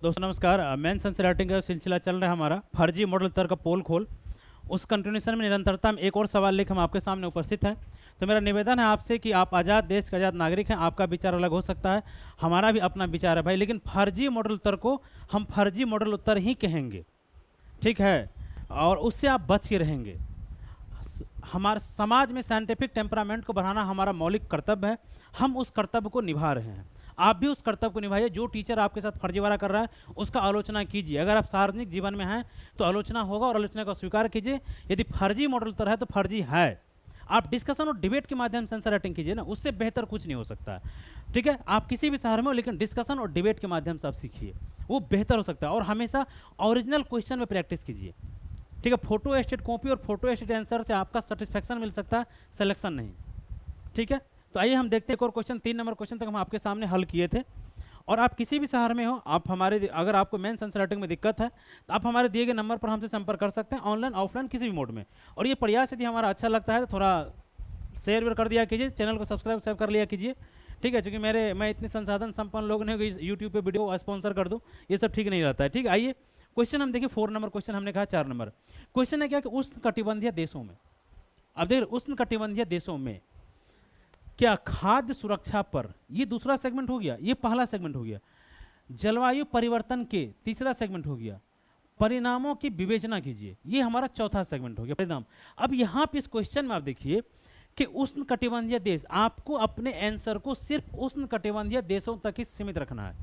दोस्तों नमस्कार। Mains answer writing का सिलसिला चल रहा है हमारा फर्जी मॉडल उत्तर का पोल खोल। उस कंटिन्यूशन में निरंतरता में एक और सवाल लेकर हम आपके सामने उपस्थित हैं। तो मेरा निवेदन है आपसे कि आप आज़ाद देश के आज़ाद नागरिक हैं, आपका विचार अलग हो सकता है, हमारा भी अपना विचार है भाई, लेकिन फर्जी मॉडल उत्तर को हम फर्जी मॉडल उत्तर ही कहेंगे, ठीक है, और उससे आप बच के रहेंगे। हमारे समाज में साइंटिफिक टेम्परामेंट को बढ़ाना हमारा मौलिक कर्तव्य है, हम उस कर्तव्य को निभा रहे हैं। आप भी उस कर्तव्य को निभाइए। जो टीचर आपके साथ फर्जीवाड़ा कर रहा है उसका आलोचना कीजिए। अगर आप सार्वजनिक जीवन में हैं तो आलोचना होगा और आलोचना को स्वीकार कीजिए। यदि फर्जी मॉडल उत्तर है तो फर्जी है। आप डिस्कशन और डिबेट के माध्यम से आंसर राइटिंग कीजिए ना, उससे बेहतर कुछ नहीं हो सकता है, ठीक है। आप किसी भी शहर में हो लेकिन डिस्कशन और डिबेट के माध्यम से आप सीखिए, वो बेहतर हो सकता है। और हमेशा ओरिजिनल क्वेश्चन में प्रैक्टिस कीजिए, ठीक है। फोटो स्टेट कॉपी और फोटो स्टेट आंसर से आपका सेटिस्फैक्शन मिल सकता है, सिलेक्शन नहीं, ठीक है। तो आइए हम देखते हैं एक और क्वेश्चन। 3 नंबर क्वेश्चन तक हम आपके सामने हल किए थे। और आप किसी भी शहर में हो, आप हमारे, अगर आपको मेंस आंसर राइटिंग में दिक्कत है तो आप हमारे दिए गए नंबर पर हमसे संपर्क कर सकते हैं, ऑनलाइन ऑफलाइन किसी भी मोड में। और ये प्रयास यदि हमारा अच्छा लगता है तो थोड़ा शेयर वेयर कर दिया कीजिए, चैनल को सब्सक्राइब कर लिया कीजिए, ठीक है। क्योंकि मैं इतने संसाधन संपन्न लोग नहीं कि यूट्यूब पे वीडियो स्पॉन्सर कर दूँ, ये सब ठीक नहीं रहता है, ठीक है। आइए क्वेश्चन हम देखिए 4 नंबर क्वेश्चन, हमने कहा 4 नंबर क्वेश्चन है क्या कि उष्ण कटिबंधीय देशों में, अब देखिए उष्ण कटिबंधीय देशों में क्या खाद्य सुरक्षा पर, ये दूसरा सेगमेंट हो गया, ये पहला सेगमेंट हो गया। जलवायु परिवर्तन के तीसरा सेगमेंट हो गया। परिणामों की विवेचना कीजिए, ये हमारा चौथा सेगमेंट हो गया, परिणाम। अब यहाँ पे इस क्वेश्चन में आप देखिए कि उष्ण कटिबंधीय देश, आपको अपने आंसर को सिर्फ उष्ण कटिबंधीय देशों तक ही सीमित रखना है।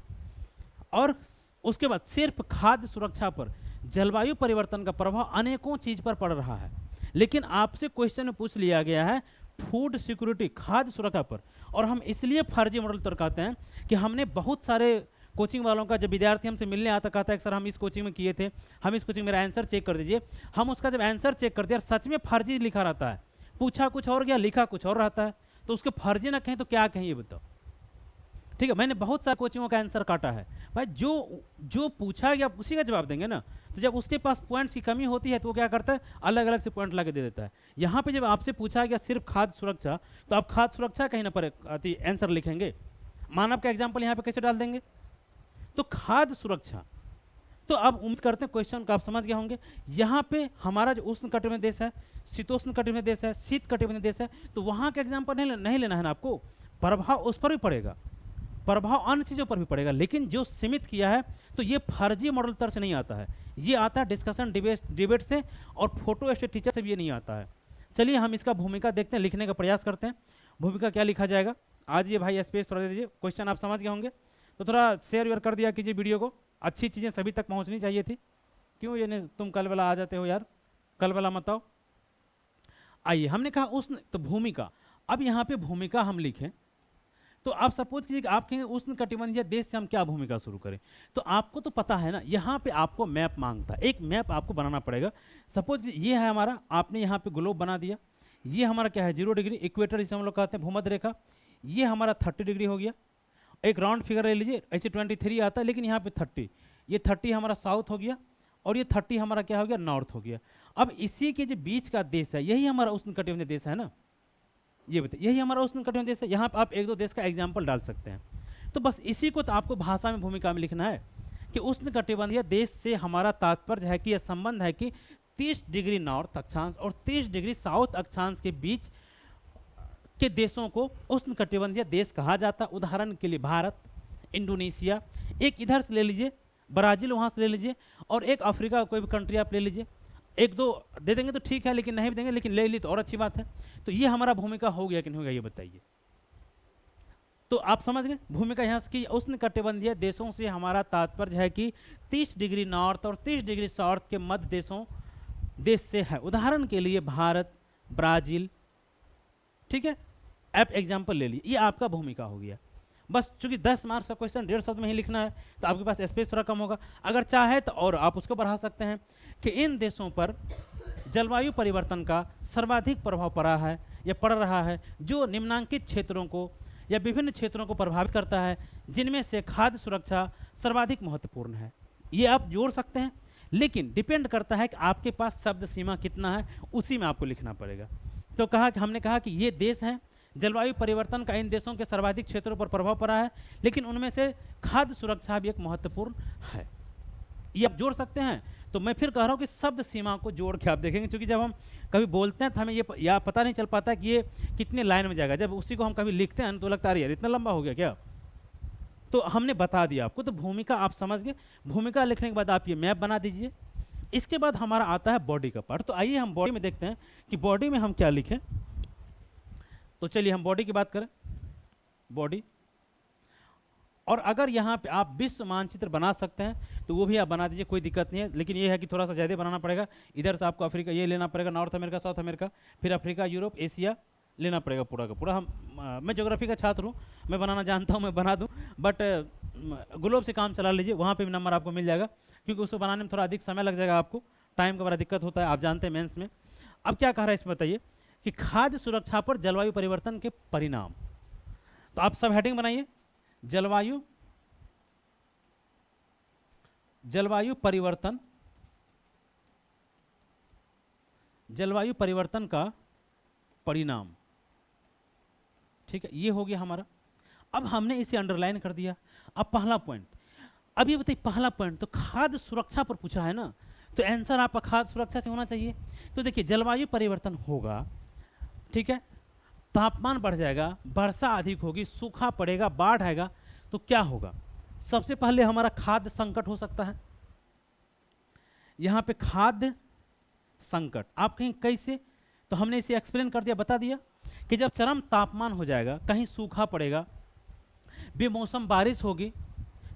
और उसके बाद सिर्फ खाद्य सुरक्षा पर जलवायु परिवर्तन का प्रभाव अनेकों चीज पर पड़ रहा है, लेकिन आपसे क्वेश्चन में पूछ लिया गया है फूड सिक्योरिटी, खाद्य सुरक्षा पर। और हम इसलिए फर्जी मॉडल उत्तर कहते हैं कि हमने बहुत सारे कोचिंग वालों का, जब विद्यार्थी हमसे मिलने आता कहता है कि सर हम इस कोचिंग में किए थे, हम इस कोचिंग में मेरा आंसर चेक कर दीजिए। हम उसका जब आंसर चेक करते हैं सच में फर्जी लिखा रहता है, पूछा कुछ और गया लिखा कुछ और रहता है, तो उसके फर्जी ना कहें तो क्या कहें ये बताओ, ठीक है। मैंने बहुत सारे कोचिंगों का आंसर काटा है भाई, जो जो पूछा गया उसी का जवाब देंगे ना। तो जब उसके पास पॉइंट्स की कमी होती है तो वो क्या करता है, अलग अलग से पॉइंट ला के दे देता है। यहाँ पे जब आपसे पूछा गया सिर्फ खाद्य सुरक्षा, तो आप खाद्य सुरक्षा कहीं ना पर आंसर लिखेंगे। मानव का एग्जाम्पल यहाँ पे कैसे डाल देंगे, तो खाद्य सुरक्षा। तो अब उम्मीद करते हैं क्वेश्चन को आप समझ गए होंगे। यहाँ पे हमारा जो उष्ण कटिबंधीय देश है, शीतोष्ण कटिबंधीय देश है, शीत कटिबंधीय देश है, तो वहाँ का एग्जाम्पल नहीं लेना है ना आपको। प्रभाव उस पर भी पड़ेगा, प्रभाव अन्य चीज़ों पर भी पड़ेगा, लेकिन जो सीमित किया है तो ये फर्जी मॉडल उत्तर से नहीं आता है, ये आता है डिस्कशन डिबेट से, और फोटो स्टेट टीचर से भी ये नहीं आता है। चलिए हम इसका भूमिका देखते हैं, लिखने का प्रयास करते हैं। भूमिका क्या लिखा जाएगा आज, ये भाई स्पेस थोड़ा दे दीजिए। क्वेश्चन आप समझ गए होंगे तो थोड़ा शेयर वेयर कर दिया कीजिए वीडियो को, अच्छी चीज़ें सभी तक पहुँचनी चाहिए थी। क्यों ये नहीं, तुम कल वाला आ जाते हो यार, कल वाला मत आओ। आइए, हमने कहा उष्ण, तो भूमिका। अब यहाँ पे भूमिका हम लिखें तो आप सपोज कीजिए कि आप कहेंगे उष्ण कटिबंधीय देश से हम क्या भूमिका शुरू करें। तो आपको तो पता है ना, यहाँ पे आपको मैप मांगता है, एक मैप आपको बनाना पड़ेगा। सपोज ये है हमारा, आपने यहाँ पे ग्लोब बना दिया। ये हमारा क्या है, 0 डिग्री, इक्वेटर जिसे हम लोग कहते हैं, भूमध्य रेखा। ये हमारा 30 डिग्री हो गया। एक राउंड फिगर ले लीजिए, ऐसे 23 आता है लेकिन यहाँ पे 30, ये 30 हमारा साउथ हो गया, और ये 30 हमारा क्या हो गया, नॉर्थ हो गया। अब इसी के जो बीच का देश है यही हमारा उष्ण कटिबंधीय देश है ना, ये बताइए, यही हमारा उष्ण कटिबंधीय देश है। यहाँ पर आप 1-2 देश का एग्जाम्पल डाल सकते हैं। तो बस इसी को तो आपको भाषा में भूमिका में लिखना है कि उष्ण कटिबंधीय देश से हमारा तात्पर्य है कि यह संबंध है कि 30 डिग्री नॉर्थ अक्षांश और 30 डिग्री साउथ अक्षांश के बीच के देशों को उष्ण कटिबंधीय देश कहा जाता है। उदाहरण के लिए भारत, इंडोनेशिया, एक इधर से ले लीजिए ब्राज़ील, वहाँ से ले लीजिए, और एक अफ्रीका का कोई भी कंट्री आप ले लीजिए। 1-2 दे देंगे तो ठीक है, लेकिन नहीं भी देंगे, लेकिन ले ली तो और अच्छी बात है। तो ये हमारा भूमिका हो गया कि नहीं हो गया, ये बताइए। तो आप समझ गए भूमिका यहाँ की, उष्ण कटिबंधीय देशों से हमारा तात्पर्य है कि 30 डिग्री नॉर्थ और 30 डिग्री साउथ के मध्य देश से है। उदाहरण के लिए भारत, ब्राज़ील, ठीक है। आप एग्जाम्पल ले लीजिए, ये आपका भूमिका हो गया। बस चूंकि 10 मार्क्स का क्वेश्चन 1.5 शब्द में ही लिखना है तो आपके पास स्पेस थोड़ा कम होगा। अगर चाहे तो और आप उसको बढ़ा सकते हैं कि इन देशों पर जलवायु परिवर्तन का सर्वाधिक प्रभाव पड़ा है या पड़ रहा है, जो निम्नांकित क्षेत्रों को या विभिन्न क्षेत्रों को प्रभावित करता है, जिनमें से खाद्य सुरक्षा सर्वाधिक महत्वपूर्ण है। ये आप जोड़ सकते हैं, लेकिन डिपेंड करता है कि आपके पास शब्द सीमा कितना है, उसी में आपको लिखना पड़ेगा। तो हमने कहा कि ये देश हैं जलवायु परिवर्तन का इन देशों के सर्वाधिक क्षेत्रों पर प्रभाव पड़ा है, लेकिन उनमें से खाद्य सुरक्षा भी एक महत्वपूर्ण है। ये आप जोड़ सकते हैं। तो मैं फिर कह रहा हूँ कि शब्द सीमा को जोड़ के आप देखेंगे, क्योंकि जब हम कभी बोलते हैं तो हमें ये या पता नहीं चल पाता कि ये कितने लाइन में जाएगा। जब उसी को हम कभी लिखते हैं तो लगता है यार इतना लंबा हो गया क्या। तो हमने बता दिया आपको। तो भूमिका आप समझ गए। भूमिका लिखने के बाद आप ये मैप बना दीजिए। इसके बाद हमारा आता है बॉडी का पार्ट। तो आइए हम बॉडी में देखते हैं कि बॉडी में हम क्या लिखें। तो चलिए हम बॉडी की बात करें। बॉडी, और अगर यहाँ पे आप विश्व मानचित्र बना सकते हैं तो वो भी आप बना दीजिए, कोई दिक्कत नहीं है। लेकिन ये है कि थोड़ा सा ज़्यादा बनाना पड़ेगा। इधर से आपको अफ्रीका ये लेना पड़ेगा, नॉर्थ अमेरिका, साउथ अमेरिका, फिर अफ्रीका, यूरोप, एशिया लेना पड़ेगा पूरा का पूरा। मैं ज्योग्राफी का छात्र हूँ, मैं बनाना जानता हूँ, मैं बना दूँ, बट ग्लोब से काम चला लीजिए, वहाँ पे भी नंबर आपको मिल जाएगा, क्योंकि उसको बनाने में थोड़ा अधिक समय लग जाएगा, आपको टाइम का बड़ा दिक्कत होता है, आप जानते हैं मेंस में। अब क्या कह रहा है इसमें बताइए कि खाद्य सुरक्षा पर जलवायु परिवर्तन के परिणाम। तो आप सब हेडिंग बनाइए, जलवायु परिवर्तन, जलवायु परिवर्तन का परिणाम। ठीक है, ये हो गया हमारा। अब हमने इसे अंडरलाइन कर दिया। अब पहला पॉइंट, अब ये बताइए पहला पॉइंट तो खाद्य सुरक्षा पर पूछा है ना, तो आंसर आपका खाद्य सुरक्षा से होना चाहिए। तो देखिए जलवायु परिवर्तन होगा, ठीक है, तापमान बढ़ जाएगा, वर्षा अधिक होगी, सूखा पड़ेगा, बाढ़ आएगा, तो क्या होगा। सबसे पहले हमारा खाद्य संकट हो सकता है। यहाँ पे खाद्य संकट आप कहीं कैसे, तो हमने इसे एक्सप्लेन कर दिया, बता दिया कि जब चरम तापमान हो जाएगा, कहीं सूखा पड़ेगा, बेमौसम बारिश होगी,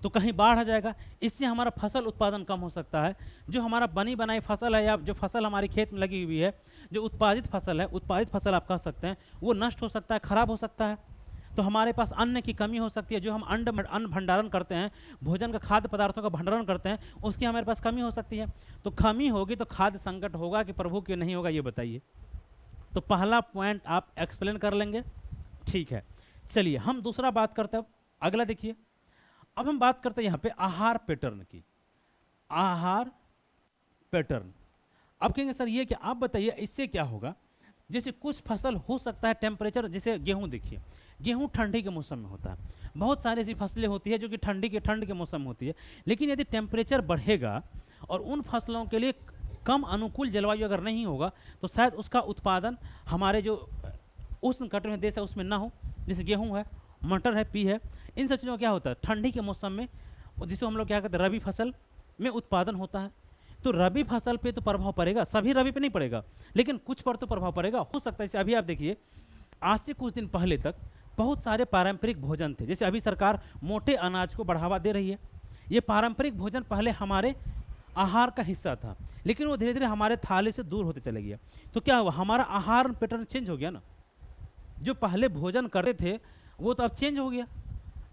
तो कहीं बाढ़ आ जाएगा। इससे हमारा फसल उत्पादन कम हो सकता है। जो हमारा बनी बनाई फसल है या जो फसल हमारी खेत में लगी हुई है, जो उत्पादित फसल है, उत्पादित फसल आप कह सकते हैं, वो नष्ट हो सकता है, खराब हो सकता है। तो हमारे पास अन्न की कमी हो सकती है। जो हम अन्न भंडारण करते हैं, भोजन का खाद्य पदार्थों का भंडारण करते हैं, उसकी हमारे पास कमी हो सकती है। तो कमी होगी तो खाद्य संकट होगा कि प्रभु क्यों नहीं होगा, ये बताइए। तो पहला पॉइंट आप एक्सप्लेन कर लेंगे, ठीक है। चलिए हम दूसरा बात करते हैं। अगला देखिए, अब हम बात करते हैं यहाँ पे आहार पैटर्न की। आहार पैटर्न, अब कहेंगे सर ये क्या, आप बताइए इससे क्या होगा। जैसे कुछ फसल हो सकता है टेम्परेचर, जैसे गेहूं देखिए, गेहूं ठंडी के मौसम में होता है। बहुत सारी ऐसी फसलें होती है जो कि ठंड के मौसम में होती है। लेकिन यदि टेम्परेचर बढ़ेगा और उन फसलों के लिए कम अनुकूल जलवायु अगर नहीं होगा, तो शायद उसका उत्पादन हमारे जो उष्ण कटिबंधीय देश है उसमें ना हो। जैसे गेहूँ है, मटर है, पी है, इन सब चीज़ों में क्या होता है ठंडी के मौसम में, जिसे हम लोग क्या कहते हैं रबी फसल में उत्पादन होता है। तो रबी फसल पे तो प्रभाव पड़ेगा, सभी रबी पे नहीं पड़ेगा, लेकिन कुछ पर तो प्रभाव पड़ेगा। हो सकता है जैसे अभी आप देखिए, आज से कुछ दिन पहले तक बहुत सारे पारंपरिक भोजन थे। जैसे अभी सरकार मोटे अनाज को बढ़ावा दे रही है। ये पारंपरिक भोजन पहले हमारे आहार का हिस्सा था, लेकिन वो धीरे धीरे हमारे थाली से दूर होते चले गया। तो क्या हुआ, हमारा आहार पैटर्न चेंज हो गया ना। जो पहले भोजन करते थे वो तो अब चेंज हो गया।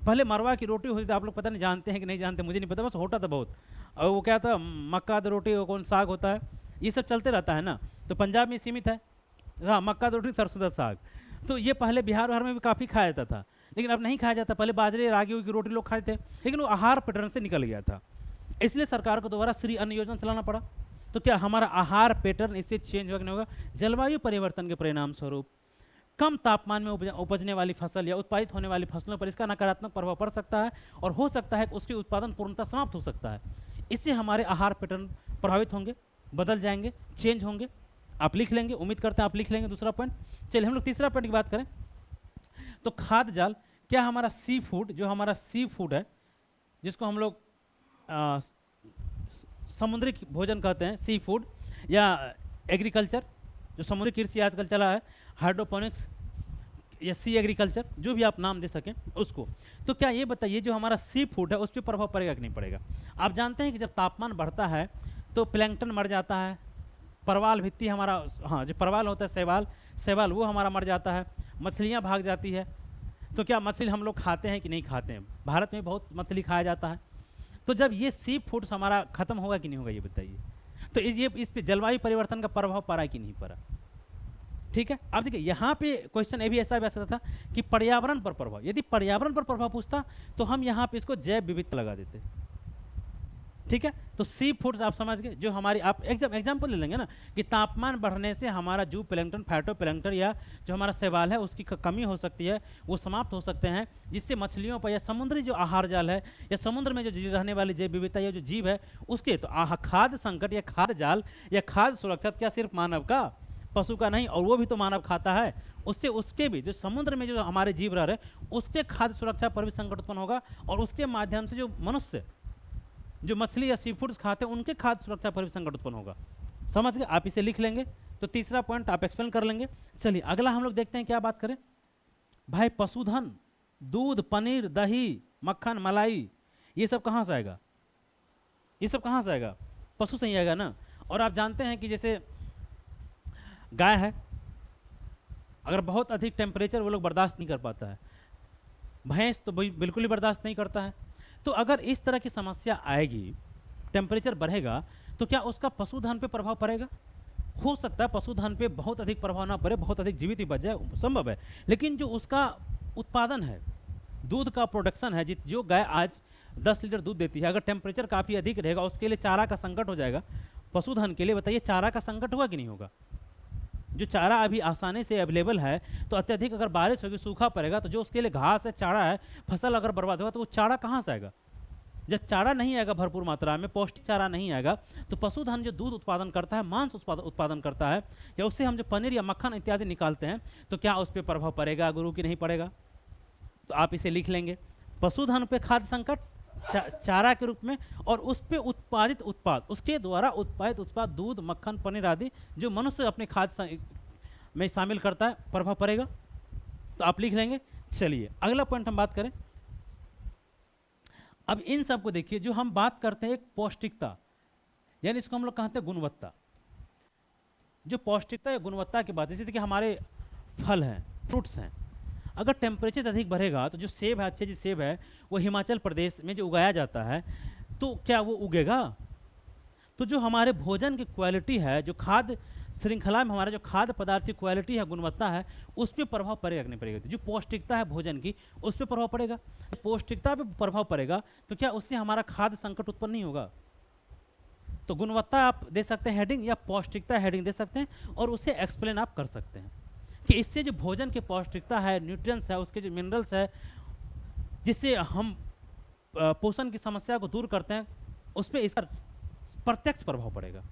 पहले मरवा की रोटी होती थी, आप लोग पता नहीं जानते हैं कि नहीं जानते, मुझे नहीं पता, बस होता था बहुत। और वो क्या था, मक्का द रोटी, कौन साग होता है, ये सब चलते रहता है ना। तो पंजाब में सीमित है, हाँ, मक्का द रोटी, सरसों का साग। तो ये पहले बिहार में भी काफ़ी खाया जाता था, लेकिन अब नहीं खाया जाता। पहले बाजरे रागी की रोटी लोग खाए थे, लेकिन वो आहार पैटर्न से निकल गया था। इसलिए सरकार को दोबारा श्री अन्न योजना चलाना पड़ा। तो क्या हमारा आहार पैटर्न इससे चेंज होगा कि नहीं होगा। जलवायु परिवर्तन के परिणाम स्वरूप कम तापमान में उपजने वाली फसल या उत्पादित होने वाली फसलों पर इसका नकारात्मक प्रभाव पड़ सकता है, और हो सकता है कि उसके उत्पादन पूर्णतः समाप्त हो सकता है। इससे हमारे आहार पैटर्न प्रभावित होंगे, बदल जाएंगे, चेंज होंगे। आप लिख लेंगे, उम्मीद करते हैं आप लिख लेंगे दूसरा पॉइंट। चलिए हम लोग तीसरा पॉइंट की बात करें। तो खाद्य जाल, क्या हमारा सी फूड, जो हमारा सी फूड है, जिसको हम लोग समुद्री भोजन कहते हैं, सी फूड या एग्रीकल्चर, जो समुद्री कृषि आजकल चला है, हाइड्रोपोनिक्स या सी एग्रीकल्चर, जो भी आप नाम दे सकें उसको। तो क्या ये बताइए जो हमारा सी फूड है उस पर प्रभाव पड़ेगा कि नहीं पड़ेगा। आप जानते हैं कि जब तापमान बढ़ता है तो प्लैंकटन मर जाता है, परवाल भित्ती हमारा, हाँ जो परवाल होता है, शैवाल वो हमारा मर जाता है, मछलियाँ भाग जाती है। तो क्या मछली हम लोग खाते हैं कि नहीं खाते हैं। भारत में बहुत मछली खाया जाता है। तो जब ये सी फूड्स हमारा खत्म होगा कि नहीं होगा, ये बताइए। तो इस पे जलवायु परिवर्तन का प्रभाव पड़ा कि नहीं पड़ा। ठीक है, अब देखिए यहाँ पे क्वेश्चन ये भी ऐसा भी आ सकता था कि पर्यावरण पर प्रभाव। यदि पर्यावरण पर प्रभाव पूछता तो हम यहाँ पे इसको जैव विविधता लगा देते। ठीक है। तो सी फूड्स आप समझ गए, जो हमारी आप एग्जाम्पल ले लेंगे ना कि तापमान बढ़ने से हमारा जू प्लैंकटन, फाइटोप्लैंकटन या जो हमारा शैवाल है उसकी कमी हो सकती है, वो समाप्त हो सकते हैं, जिससे मछलियों पर या समुद्री जो आहार जाल है या समुद्र में जो रहने वाली जैव विविधता या जो जीव है उसके, तो खाद्य संकट या खाद्य जाल या खाद्य सुरक्षा क्या सिर्फ मानव का, पशु का नहीं, और वो भी तो मानव खाता है, उससे उसके भी जो समुद्र में जो हमारे जीव रह रहे उसके खाद्य सुरक्षा पर भी संकट उत्पन्न होगा, और उसके माध्यम से जो मनुष्य जो मछली या सी फूड्स खाते हैं उनके खाद्य सुरक्षा पर भी संकट उत्पन्न होगा। समझ गए, आप इसे लिख लेंगे। तो तीसरा पॉइंट आप एक्सप्लेन कर लेंगे। चलिए अगला हम लोग देखते हैं क्या बात करें भाई। पशुधन, दूध, पनीर, दही, मक्खन, मलाई, ये सब कहाँ से आएगा? ये सब कहाँ से आएगा? पशु से ही आएगा ना। और आप जानते हैं कि जैसे गाय है, अगर बहुत अधिक टेम्परेचर वो लोग बर्दाश्त नहीं कर पाता है, भैंस तो बिल्कुल ही बर्दाश्त नहीं करता है। तो अगर इस तरह की समस्या आएगी, टेम्परेचर बढ़ेगा, तो क्या उसका पशुधन पे प्रभाव पड़ेगा? हो सकता है पशुधन पे बहुत अधिक प्रभाव ना पड़े, बहुत अधिक जीवित ही बच जाए, संभव है। लेकिन जो उसका उत्पादन है, दूध का प्रोडक्शन है, जो गाय आज 10 लीटर दूध देती है, अगर टेम्परेचर काफ़ी अधिक रहेगा, उसके लिए चारा का संकट हो जाएगा पशुधन के लिए। बताइए चारा का संकट होगा कि नहीं होगा? जो चारा अभी आसानी से अवेलेबल है, तो अत्यधिक अगर बारिश होगी, सूखा पड़ेगा, तो जो उसके लिए घास है, चारा है, फसल अगर बर्बाद होगा, तो वो चारा कहाँ से आएगा? जब चारा नहीं आएगा भरपूर मात्रा में, पौष्टिक चारा नहीं आएगा, तो पशुधन जो दूध उत्पादन करता है, मांस उत्पादन करता है, या उससे हम जो पनीर या मक्खन इत्यादि निकालते हैं, तो क्या उस पर प्रभाव पड़ेगा गुरु की नहीं पड़ेगा? तो आप इसे लिख लेंगे। पशुधन पे खाद्य संकट चारा के रूप में, और उस पे उत्पादित उत्पाद, उसके द्वारा उत्पादित उत्पाद दूध, मक्खन, पनीर आदि जो मनुष्य अपने खाद्य में शामिल करता है, प्रभाव पड़ेगा। तो आप लिख लेंगे। चलिए अगला पॉइंट हम बात करें। अब इन सब को देखिए, जो हम बात करते हैं एक पौष्टिकता, यानी इसको हम लोग कहते हैं गुणवत्ता। जो पौष्टिकता या गुणवत्ता की बात, जैसे कि हमारे फल हैं, फ्रूट्स हैं, अगर टेम्परेचर अधिक बढ़ेगा तो जो सेब है, अच्छे जी सेब है, वो हिमाचल प्रदेश में जो उगाया जाता है, तो क्या वो उगेगा? तो जो हमारे भोजन की क्वालिटी है, जो खाद्य श्रृंखला में हमारा जो खाद्य पदार्थ की क्वालिटी है, गुणवत्ता है, उस पर प्रभाव पड़ेगा कि नहीं पड़ेगा? जो पौष्टिकता है भोजन की, उस पर प्रभाव पड़ेगा। पौष्टिकता पे प्रभाव पड़ेगा, तो क्या उससे हमारा खाद्य संकट उत्पन्न नहीं होगा? तो गुणवत्ता आप दे सकते हैं हेडिंग, या पौष्टिकता हेडिंग दे सकते हैं, और उसे एक्सप्लेन आप कर सकते हैं कि इससे जो भोजन की पौष्टिकता है, न्यूट्रिएंट्स है, उसके जो मिनरल्स है, जिससे हम पोषण की समस्या को दूर करते हैं, उस पर इसका प्रत्यक्ष प्रभाव पड़ेगा।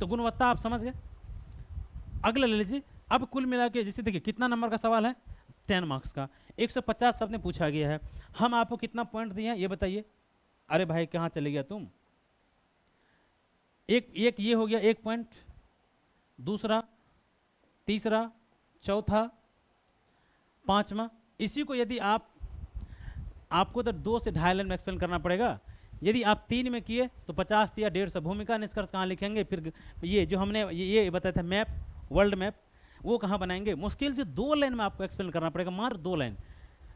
तो गुणवत्ता आप समझ गए। अगला ले लीजिए। अब कुल मिला के जैसे देखिए कितना नंबर का सवाल है, 10 मार्क्स का, 150 शब्द में पूछा गया है। हम आपको कितना पॉइंट दिए हैं ये बताइए। अरे भाई कहाँ चले गया तुम? एक ये हो गया 1 पॉइंट, दूसरा, तीसरा, चौथा, पांचवा। इसी को यदि आपको तो 2 से 2.5 लाइन में एक्सप्लेन करना पड़ेगा। यदि आप 3 में किए तो 50 या 150। भूमिका निष्कर्ष कहाँ लिखेंगे? फिर ये जो हमने ये बताया था मैप, वर्ल्ड मैप, वो कहाँ बनाएंगे? मुश्किल से 2 लाइन में आपको एक्सप्लेन करना पड़ेगा, मात्र 2 लाइन।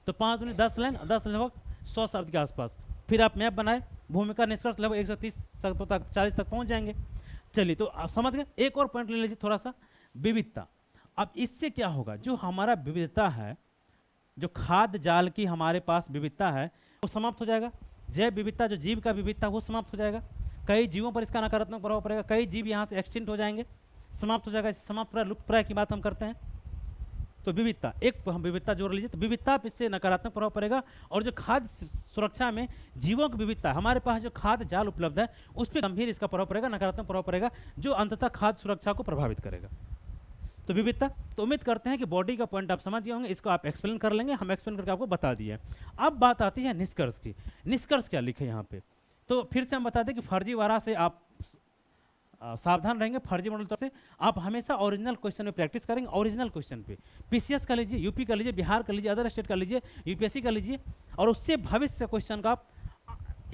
तो 5 दूनी 10 लाइन, 10 लगभग 100 शब्द के आसपास। फिर आप मैप बनाए, भूमिका निष्कर्ष लगभग 130 शब्दों तक, 40 तक पहुँच जाएंगे। चलिए तो आप समझ गए। एक और पॉइंट ले लीजिए थोड़ा सा, विविधता। अब इससे क्या होगा? जो हमारा विविधता है, जो खाद्य जाल की हमारे पास विविधता है, वो समाप्त हो जाएगा। जैव विविधता, जो जीव का विविधता, वो समाप्त हो जाएगा। कई जीवों पर इसका नकारात्मक प्रभाव पड़ेगा। कई जीव यहाँ से एक्सटिंक्ट हो जाएंगे, समाप्त हो जाएगा। इसे समाप्त प्राय, लुप्त प्राय की बात हम करते हैं। तो विविधता, एक हम विविधता जोड़ लीजिए। तो विविधता पर इससे नकारात्मक प्रभाव पड़ेगा। और जो खाद्य सुरक्षा में जीवों की विविधता, हमारे पास जो खाद्य जाल उपलब्ध है, उस पर गंभीर इसका प्रभाव पड़ेगा, नकारात्मक प्रभाव पड़ेगा, जो अंततः खाद्य सुरक्षा को प्रभावित करेगा। तो विविधता, तो उम्मीद करते हैं कि बॉडी का पॉइंट आप समझ गए होंगे। इसको आप एक्सप्लेन कर लेंगे, हम एक्सप्लेन करके आपको बता दिए। अब बात आती है निष्कर्ष की। निष्कर्ष क्या लिखे यहाँ पे? तो फिर से हम बता दें कि फर्जीवाड़ा से आप सावधान रहेंगे। फर्जी मॉडल तरफ से आप हमेशा ओरिजिनल क्वेश्चन में प्रैक्टिस करेंगे। ओरिजिनल क्वेश्चन पे पीसीएस का लीजिए, यूपी का लीजिए, बिहार का लीजिए, अदर स्टेट का लीजिए, यूपीएससी का लीजिए, और उससे भविष्य क्वेश्चन का आप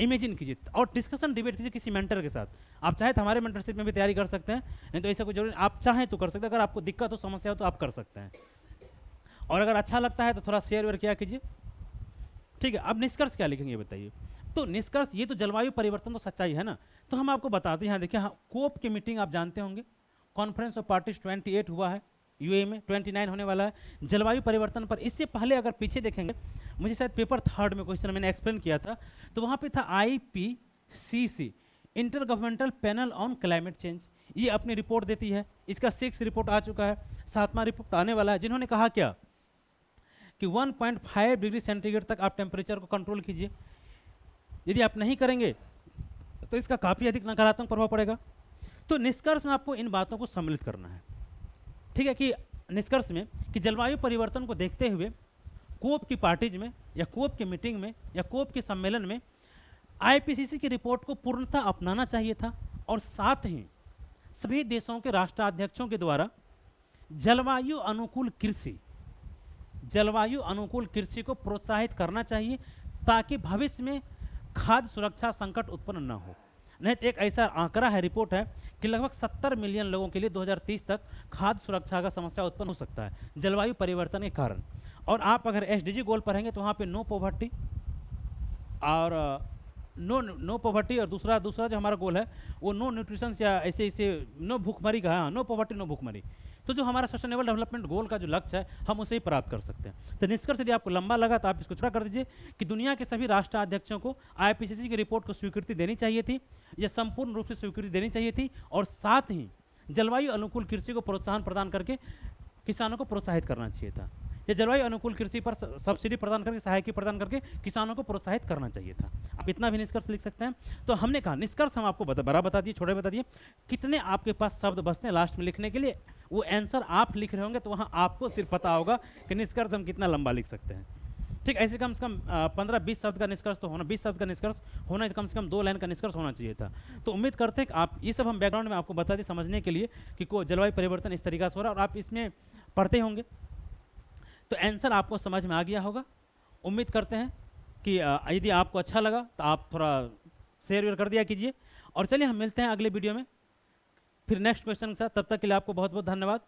इमेजिन कीजिए और डिस्कशन डिबेट कीजिए किसी मेंटर के साथ। आप चाहे तो हमारे मेंटरशिप में भी तैयारी कर सकते हैं, नहीं तो ऐसा कोई जरूरी, आप चाहें तो कर सकते हैं। अगर आपको दिक्कत हो, समस्या हो, तो आप कर सकते हैं। और अगर अच्छा लगता है तो थोड़ा शेयर वेयर किया कीजिए, ठीक है। अब निष्कर्ष क्या लिखेंगे ये बताइए। तो निष्कर्ष, ये तो जलवायु परिवर्तन तो सच्चाई है ना, तो हम आपको बताते हैं। देखिए हाँ, कोप की मीटिंग आप जानते होंगे, कॉन्फ्रेंस ऑफ पार्टीज 28 हुआ है यूए में, 29 होने वाला है जलवायु परिवर्तन पर। इससे पहले अगर पीछे देखेंगे, मुझे शायद पेपर 3 में क्वेश्चन मैंने एक्सप्लेन किया था, तो वहाँ पे था CC inter governmental panel on climate change, ये अपनी रिपोर्ट देती है। इसका 6 रिपोर्ट आ चुका है, 7वां रिपोर्ट आने वाला है, जिन्होंने कहा क्या कि 1.5 डिग्री सेंटीग्रेड तक आप टेम्परेचर को कंट्रोल कीजिए। यदि आप नहीं करेंगे तो इसका काफ़ी अधिक नकारात्मक प्रभाव पड़ेगा। तो निष्कर्ष में आपको इन बातों को सम्मिलित करना है, ठीक है, कि निष्कर्ष में कि जलवायु परिवर्तन को देखते हुए कोप की पार्टीज में या कोप की मीटिंग में या कोप के सम्मेलन में IPCC की रिपोर्ट को पूर्णतः अपनाना चाहिए था, और साथ ही सभी देशों के राष्ट्राध्यक्षों के द्वारा जलवायु अनुकूल कृषि को प्रोत्साहित करना चाहिए, ताकि भविष्य में खाद्य सुरक्षा संकट उत्पन्न न हो। नहीं तो एक ऐसा आंकड़ा है, रिपोर्ट है कि लगभग 70 मिलियन लोगों के लिए 2030 तक खाद्य सुरक्षा का समस्या उत्पन्न हो सकता है जलवायु परिवर्तन के कारण। और आप अगर SDG गोल पढ़ेंगे तो वहाँ पे नो पॉवर्टी और नो पॉवर्टी, और दूसरा जो हमारा गोल है वो नो न्यूट्रिशन या ऐसे नो भूखमरी का है, हाँ, नो पॉवर्टी नो भूखमरी। तो जो हमारा सस्टेनेबल डेवलपमेंट गोल का जो लक्ष्य है हम उसे ही प्राप्त कर सकते हैं। तो निष्कर्ष यदि आपको लंबा लगा तो आप इसको छोटा कर दीजिए कि दुनिया के सभी राष्ट्राध्यक्षों को IPCC की रिपोर्ट को स्वीकृति देनी चाहिए थी, या संपूर्ण रूप से स्वीकृति देनी चाहिए थी, और साथ ही जलवायु अनुकूल कृषि को प्रोत्साहन प्रदान करके किसानों को प्रोत्साहित करना चाहिए था, या जलवायु अनुकूल कृषि पर सब्सिडी प्रदान करके, सहायता प्रदान करके किसानों को प्रोत्साहित करना चाहिए था। आप इतना भी निष्कर्ष लिख सकते हैं। तो हमने कहा निष्कर्ष हम आपको बड़ा बता दिए, छोटे बता दिए। कितने आपके पास शब्द बचते हैं लास्ट में लिखने के लिए, वो आंसर आप लिख रहे होंगे तो वहाँ आपको सिर्फ पता होगा कि निष्कर्ष हम कितना लंबा लिख सकते हैं। ठीक, ऐसे कम से कम 15-20 शब्द का निष्कर्ष तो होना, 20 शब्द का निष्कर्ष होना, कम से कम 2 लाइन का निष्कर्ष होना चाहिए था। तो उम्मीद करते हैं कि आप ये सब हम बैकग्राउंड में आपको बता दें समझने के लिए कि जलवायु परिवर्तन इस तरीका से हो रहा है, और आप इसमें पढ़ते होंगे तो आंसर आपको समझ में आ गया होगा। उम्मीद करते हैं कि यदि आपको अच्छा लगा तो आप थोड़ा शेयर कर दिया कीजिए। और चलिए हम मिलते हैं अगले वीडियो में फिर नेक्स्ट क्वेश्चन के साथ। तब तक के लिए आपको बहुत बहुत धन्यवाद।